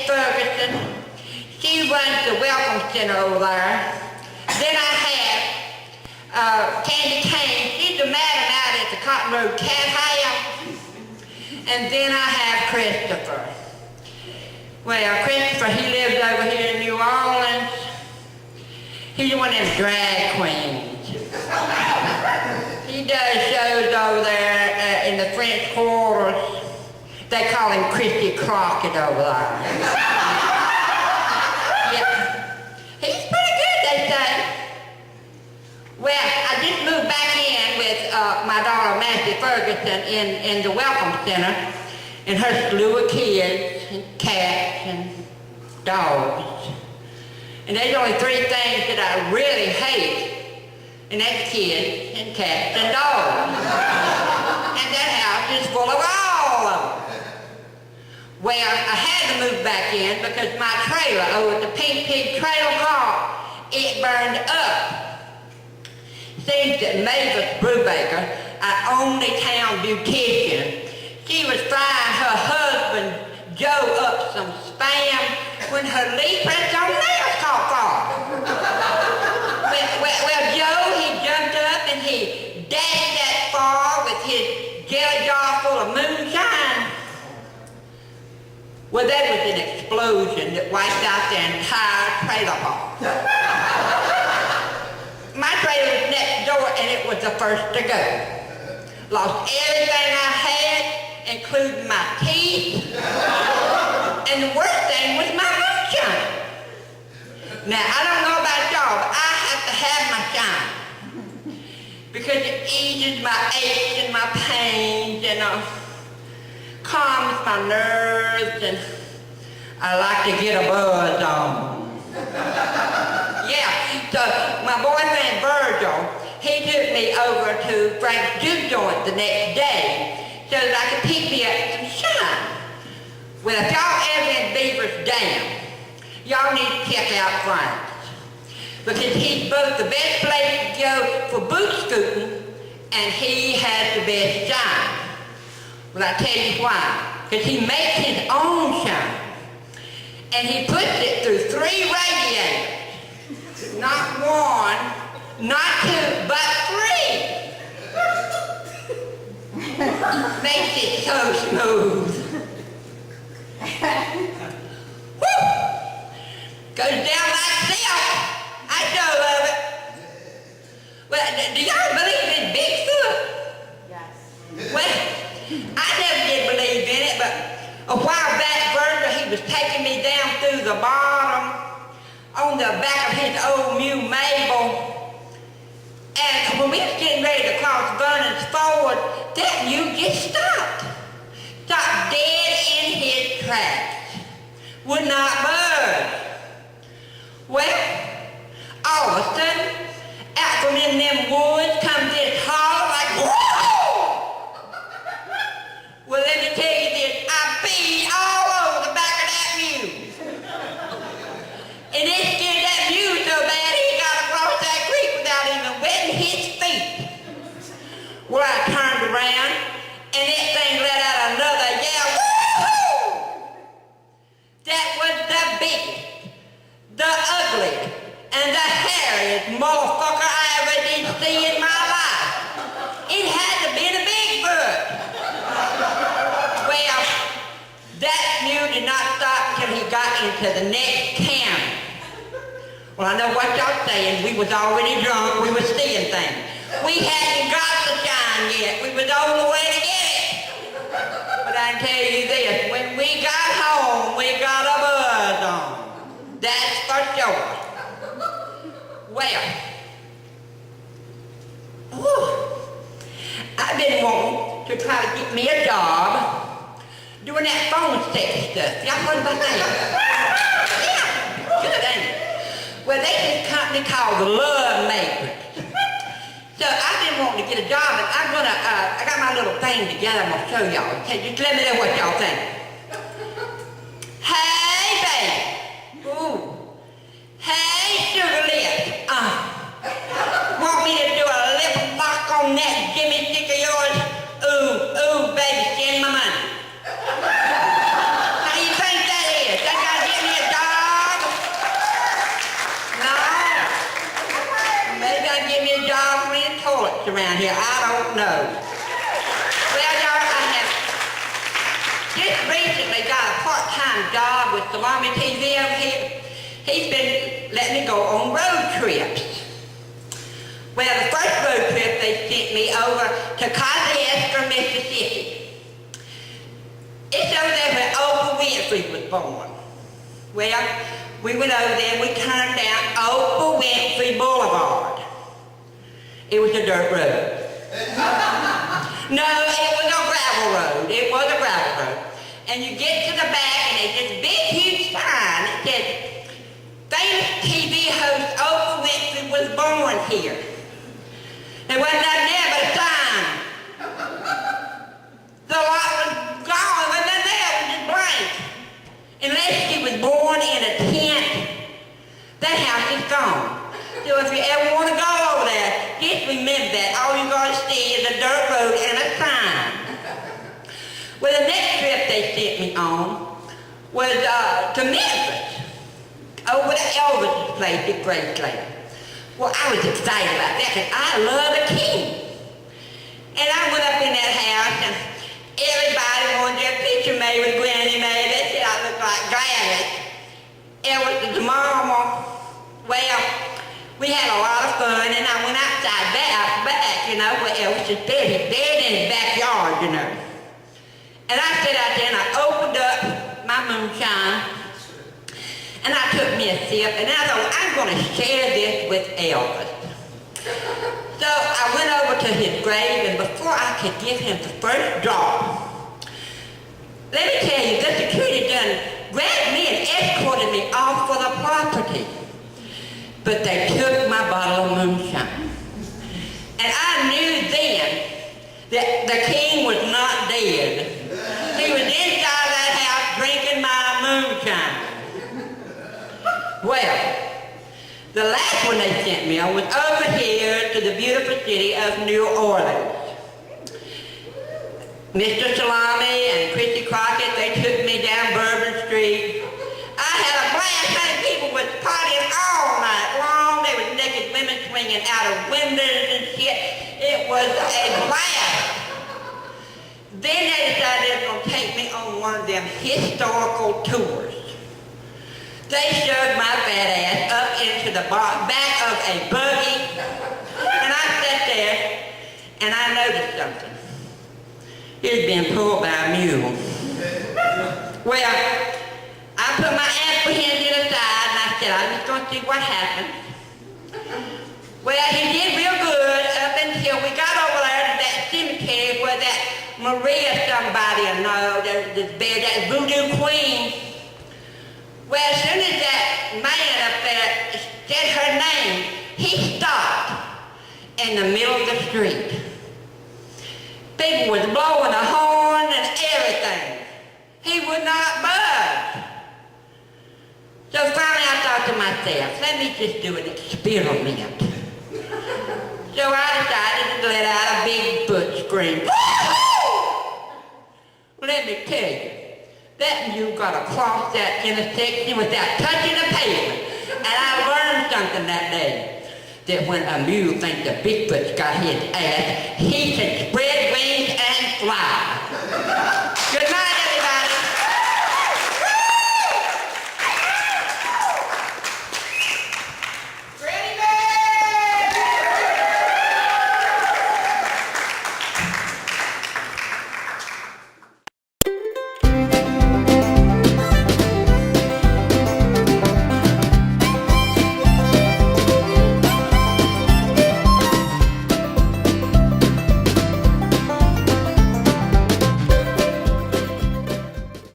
Ferguson. She runs the Welcome Center over there. Then I have Candy Kane. She's the madam out at the Cotton Road Cat House. And then I have Christopher. Well, Christopher, he lives over here in New Orleans. He's one of them drag queens. He does shows over there in the French Quarters. They call him Christy Crockett over there. Yeah. He's pretty good, they say. Well, I just moved back in with my daughter, Matthew Ferguson, in the Welcome Center, and her slew of kids, and cats, and dogs. And there's only three things that I really hate, and that's kids, and cats, and dogs. And that house is full of all of them. Well, I had to move back in because my trailer over at the Pink Pig Trailer Park, it burned up. Seems that Mavis Brubaker, our only town beautician, she was frying her husband Joe up some spam when her Lee press-on nails caught fire. Well, Joe, he jumped up and he dashed that fire with his jelly jar full of moonshine. Well, that was an explosion that wiped out the entire trailer park. My trailer was next door and it was the first to go. Lost everything I had, including my teeth. And the worst thing was my moonshine. Now, I don't know about y'all, but I have to have my shine. Because it eases my aches and my pains and calms my nerves, and I like to get a buzz on. Yeah, so my boyfriend Virgil, he took me over to Frank's Juke Joint the next day so that I could pick me up some shine. Well, if y'all ever in Beaver's Dam, y'all need to check out Frank's, because he's both the best place to go for boot scooting and he has the best shine. Well, I tell you why. Because he makes his own shine. And he puts it through 3 radiators. Not 1, not 2, but 3. Makes it so smooth. Woo! Goes down like silk. I sure love it. Well, do y'all believe in Bigfoot? Yes. Well, I never did believe in it, but a while back, Virgil, he was taking me down through the bottom on the back of his old mule Mabel. And when we was getting ready to cross Vernon's Ford, that mule just stopped. Stopped dead in his tracks. Would not budge. Well, all of a sudden, out from in them woods comes this holler like, whoa! Well, let me tell you this, I peed all over the back of that mule. And it scared that mule so bad he got across that creek without even wetting his feet. Well, I turned around and that thing let out another yell, woo-hoo! That was the biggest, the ugliest, and the hairiest motherfucker I ever did see in my life. It had to be a Bigfoot. Well, that mule did not stop until he got into the next town. Well, I know what y'all saying. We was already drunk. We was seeing things. We hadn't got the shine yet. We was on the way to get it. But I can tell you this. When we got home, we got a buzz on. That's for sure. Well, I've been wanting to try to get me a job doing that phone sex stuff. Y'all heard about that? Yeah, good, ain't it? Well, there's this company called the Love Makers. So I've been wanting to get a job, and I'm gonna, I got my little thing together, I'm gonna show y'all. Okay, just let me know what y'all think. Hey, baby. Ooh. Hey, sugar lips. Want me to do a lip lock on that Jimmy stick of yours? Ooh, baby, send my money. How do you think that is? That got ghosts around here. I don't know. Well, y'all, I have just recently got a part-time job with Salameh TV over here. He's been letting me go on road trips. Well, the first road trip they sent me over to Kosciuszko, Mississippi. It's over there where Oprah Winfrey was born. Well, we went over there and we turned down Oprah Winfrey Boulevard. It was a dirt road. No, it was a gravel road. It was a gravel road. And you get to the back and there's this big, huge sign that says, famous TV host Oprah Winfrey was born here. There wasn't nothing there but a sign. The lot was gone, there wasn't nothing there, it was just blank. Unless she was born in a tent, that house is gone. So if you ever want to go over there, just remember that. All you're going to see is a dirt road and a sign. Well, the next trip they sent me on was to Memphis, over to Elvis's place at Graceland. Well, I was excited about that because I love the king. And I went up in that house and everybody wanted their picture made with Granny Mae. They said I looked like Granny. It was the mama. Well, we had a lot of fun and I went outside back, you know, where Elvis' bed. His bed in his backyard, you know. And I sat out there and I opened up my moonshine and I took me a sip and I thought, I'm going to share this with Elvis. So I went over to his grave and before I could give him the first drop, let me tell you, the security done grabbed me and escorted me off for the property. But they took my bottle of moonshine. And I knew then that the king was not dead. He was inside that house drinking my moonshine. Well, the last one they sent me on was over here to the beautiful city of New Orleans. Mr. Salameh and Christy Crockett, they took me down Bourbon Street. I had a blast. Honey, people was partying all night long. There was naked women swinging out of windows and shit. It was a blast. Then they decided they were going to take me on one of them historical tours. They shoved my fat ass up into the back of a buggy, and I sat there, and I noticed something. It had been pulled by a mule. Well, I put my apprehension aside, and I said, I'm just going to see what happens. Well, he did real good up until we got over there to that cemetery where that Maria somebody, I know, that voodoo queen. Well, as soon as that man up there said her name, he stopped in the middle of the street. People was blowing a horn and everything. He would not budge. So finally I thought to myself, let me just do an experiment. So I decided to let out a big foot scream. Let me tell you, that mule got across that intersection without touching the pavement. And I learned something that day, that when a mule thinks the Bigfoot's got his ass, he can spread wings and fly.